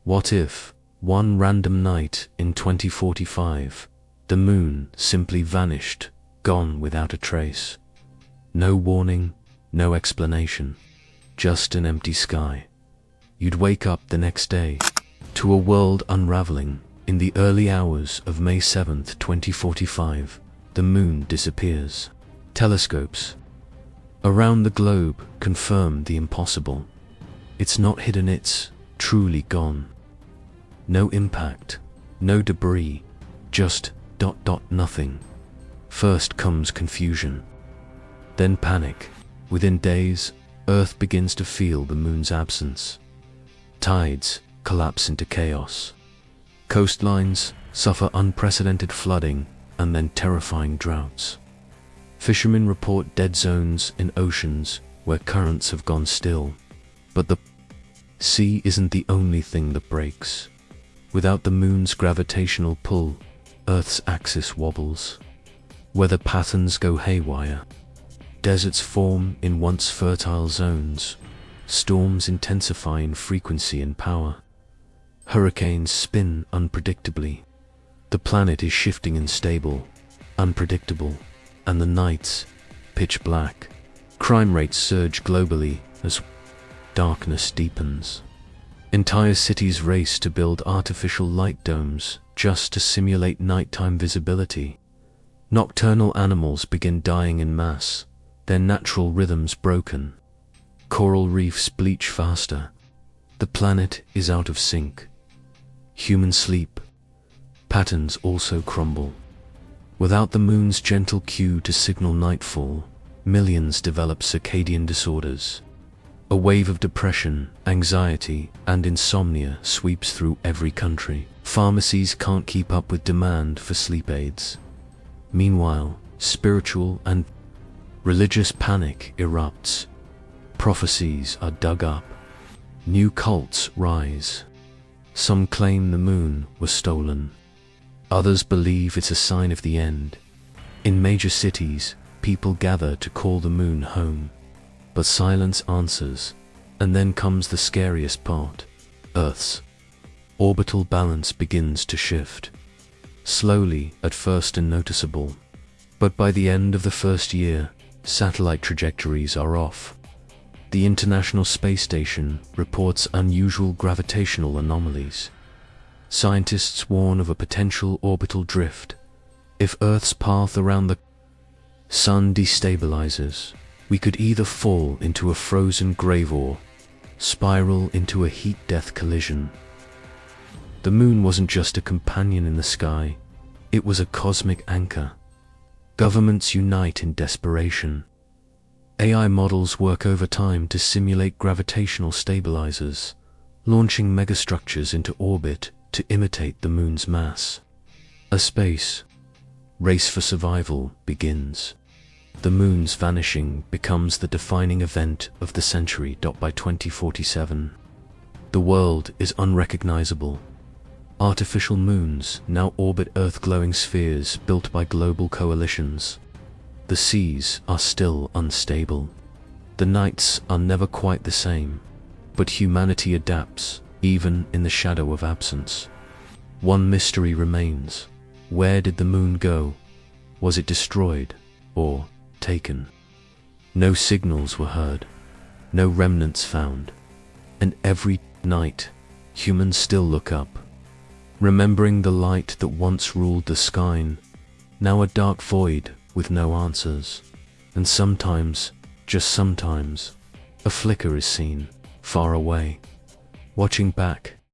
What if, one random night in 2045, the moon simply vanished, gone without a trace? No warning, no explanation, just an empty sky. You'd wake up the next day to a world unraveling. In the early hours of May 7th, 2045, the moon disappears. Telescopes around the globe confirm the impossible. It's not hidden, it's truly gone. No impact, no debris, just nothing. First comes confusion, then panic. Within days, Earth begins to feel the moon's absence. Tides collapse into chaos. Coastlines suffer unprecedented flooding and then terrifying droughts. Fishermen report dead zones in oceans where currents have gone still. But the sea isn't the only thing that breaks. Without the moon's gravitational pull, Earth's axis wobbles. Weather patterns go haywire. Deserts form in once fertile zones. Storms intensify in frequency and power. Hurricanes spin unpredictably. The planet is shifting and unstable, unpredictable, and the nights pitch black. Crime rates surge globally as darkness deepens. Entire cities race to build artificial light domes just to simulate nighttime visibility. Nocturnal animals begin dying in mass, their natural rhythms broken. Coral reefs bleach faster. The planet is out of sync. Human sleep patterns also crumble. Without the moon's gentle cue to signal nightfall, millions develop circadian disorders. A wave of depression, anxiety, and insomnia sweeps through every country. Pharmacies can't keep up with demand for sleep aids. Meanwhile, spiritual and religious panic erupts. Prophecies are dug up. New cults rise. Some claim the moon was stolen. Others believe it's a sign of the end. In major cities, people gather to call the moon home. But silence answers, and then comes the scariest part. Earth's orbital balance begins to shift. Slowly, at first unnoticeable. But by the end of the first year, satellite trajectories are off. The International Space Station reports unusual gravitational anomalies. Scientists warn of a potential orbital drift. If Earth's path around the Sun destabilizes, we could either fall into a frozen grave or spiral into a heat-death collision. The moon wasn't just a companion in the sky, it was a cosmic anchor. Governments unite in desperation. AI models work overtime to simulate gravitational stabilizers, launching megastructures into orbit to imitate the moon's mass. A space race for survival begins. The moon's vanishing becomes the defining event of the century. By 2047, the world is unrecognizable. Artificial moons now orbit Earth, glowing spheres built by global coalitions. The seas are still unstable. The nights are never quite the same, but humanity adapts, even in the shadow of absence. One mystery remains. Where did the moon go? Was it destroyed or taken? No signals were heard, no remnants found, and every night humans still look up, remembering the light that once ruled the sky, now a dark void with no answers. And sometimes, just sometimes, a flicker is seen, far away. Watching back,